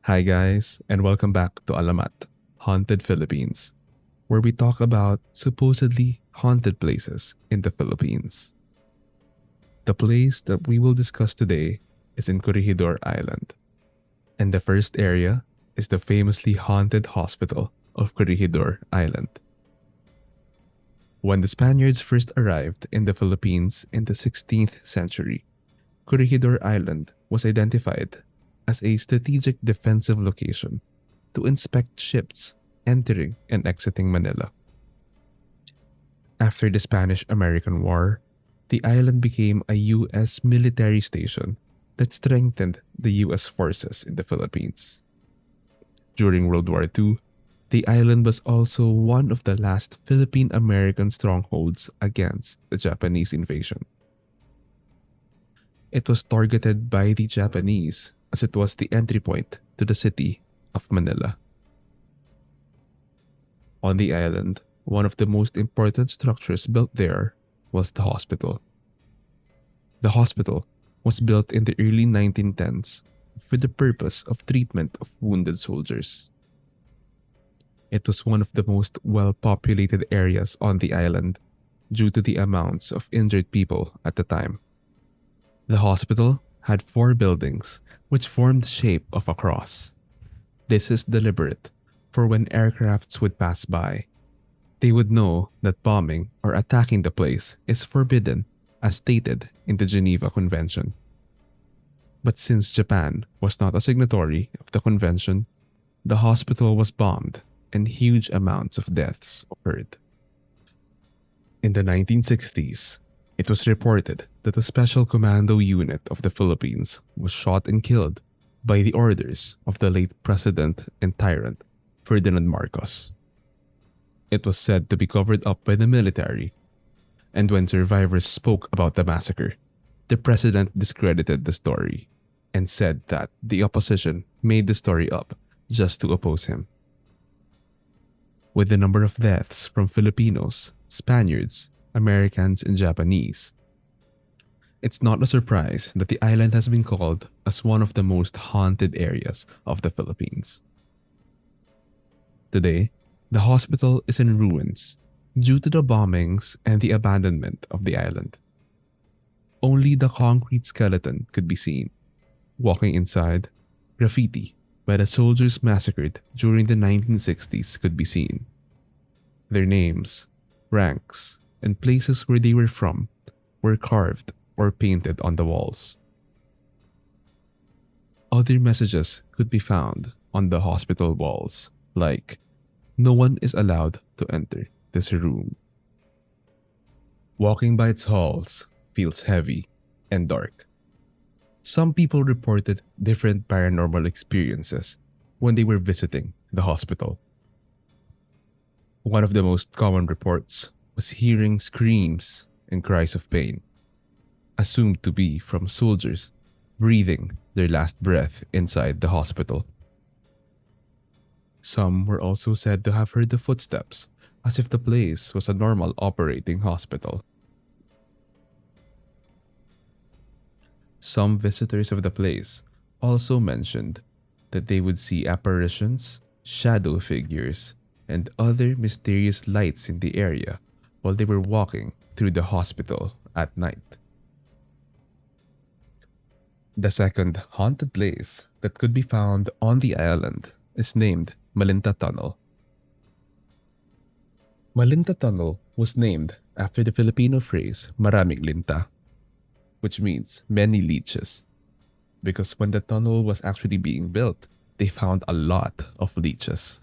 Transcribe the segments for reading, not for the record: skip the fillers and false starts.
Hi, guys, and welcome back to Alamat, Haunted Philippines, where we talk about supposedly haunted places in the Philippines. The place that we will discuss today is in Corregidor Island, and the first area is the famously haunted hospital of Corregidor Island. When the Spaniards first arrived in the Philippines in the 16th century, Corregidor Island was identified as a strategic defensive location to inspect ships entering and exiting Manila. After the Spanish-American War, the island became a U.S. military station that strengthened the U.S. forces in the Philippines. During World War II, the island was also one of the last Philippine-American strongholds against the Japanese invasion. It was targeted by the Japanese as it was the entry point to the city of Manila. On the island, one of the most important structures built there was the hospital. The hospital was built in the early 1910s for the purpose of treatment of wounded soldiers. It was one of the most well-populated areas on the island due to the amounts of injured people at the time. The hospital had 4 buildings which formed the shape of a cross. This is deliberate, for when aircrafts would pass by, they would know that bombing or attacking the place is forbidden as stated in the Geneva Convention. But since Japan was not a signatory of the convention, the hospital was bombed and huge amounts of deaths occurred. In the 1960s, it was reported that a special commando unit of the Philippines was shot and killed by the orders of the late president and tyrant Ferdinand Marcos. It was said to be covered up by the military, and when survivors spoke about the massacre, the president discredited the story and said that the opposition made the story up just to oppose him. With the number of deaths from Filipinos, Spaniards, Americans, and Japanese, it's not a surprise that the island has been called as one of the most haunted areas of the Philippines. Today, the hospital is in ruins due to the bombings and the abandonment of the island. Only the concrete skeleton could be seen. Walking inside, graffiti by the soldiers massacred during the 1960s could be seen. Their names, ranks, and places where they were from were carved or painted on the walls. Other messages could be found on the hospital walls, like, "No one is allowed to enter this room." Walking by its halls feels heavy and dark. Some people reported different paranormal experiences when they were visiting the hospital. One of the most common reports was hearing screams and cries of pain, assumed to be from soldiers breathing their last breath inside the hospital. Some were also said to have heard the footsteps, as if the place was a normal operating hospital. Some visitors of the place also mentioned that they would see apparitions, shadow figures, and other mysterious lights in the area while they were walking through the hospital at night. The second haunted place that could be found on the island is named Melinda Tunnel. Melinda Tunnel was named after the Filipino phrase maraming linta, which means many leeches, because when the tunnel was actually being built, they found a lot of leeches.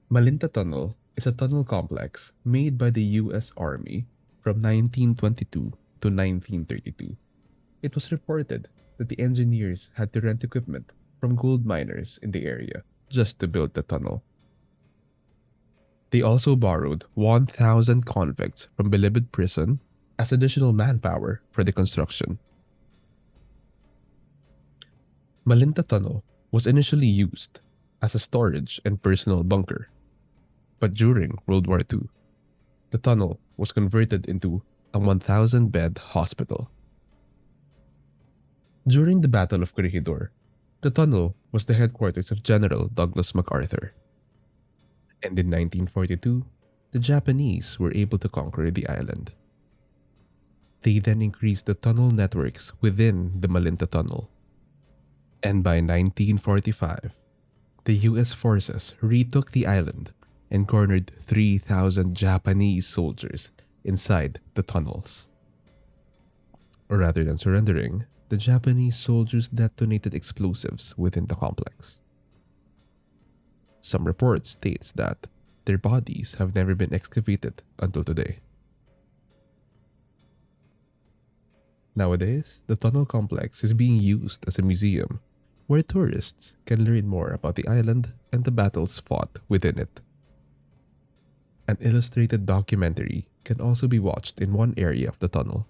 Melinda Tunnel is a tunnel complex made by the U.S. Army from 1922 to 1932. It was reported that the engineers had to rent equipment from gold miners in the area just to build the tunnel. They also borrowed 1,000 convicts from Bilibid prison as additional manpower for the construction. Melinda Tunnel was initially used as a storage and personal bunker, but during World War II, the tunnel was converted into a 1,000-bed hospital. During the Battle of Corregidor, The tunnel was the headquarters of General Douglas MacArthur, and in 1942, the Japanese were able to conquer the island. They then increased the tunnel networks within the Melinda Tunnel, and by 1945, the US forces retook the island and cornered 3,000 Japanese soldiers inside the tunnels. Rather than surrendering, the Japanese soldiers detonated explosives within the complex. Some reports states that their bodies have never been excavated until today. Nowadays, the tunnel complex is being used as a museum where tourists can learn more about the island and the battles fought within it. An illustrated documentary can also be watched in one area of the tunnel.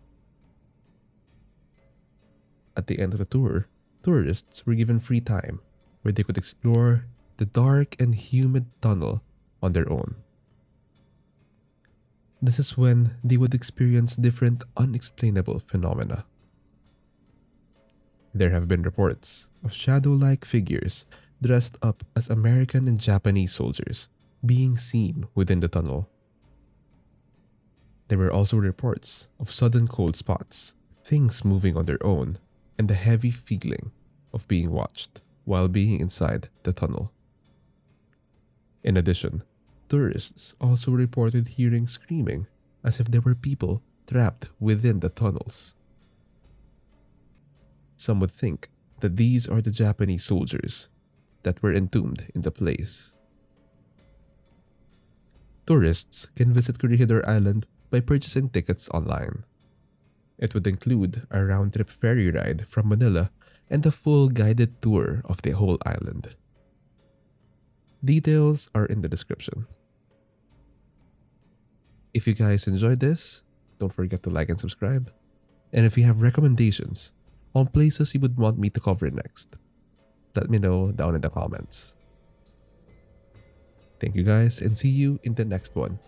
At the end of the tour, tourists were given free time where they could explore the dark and humid tunnel on their own. This is when they would experience different unexplainable phenomena. There have been reports of shadow-like figures dressed up as American and Japanese soldiers being seen within the tunnel. There were also reports of sudden cold spots, things moving on their own, and the heavy feeling of being watched while being inside the tunnel. In addition, tourists also reported hearing screaming as if there were people trapped within the tunnels. Some would think that these are the Japanese soldiers that were entombed in the place. Tourists can visit Corregidor Island by purchasing tickets online. It would include a round-trip ferry ride from Manila and a full guided tour of the whole island. Details are in the description. If you guys enjoyed this, don't forget to like and subscribe. And if you have recommendations on places you would want me to cover next, let me know down in the comments. Thank you guys and see you in the next one.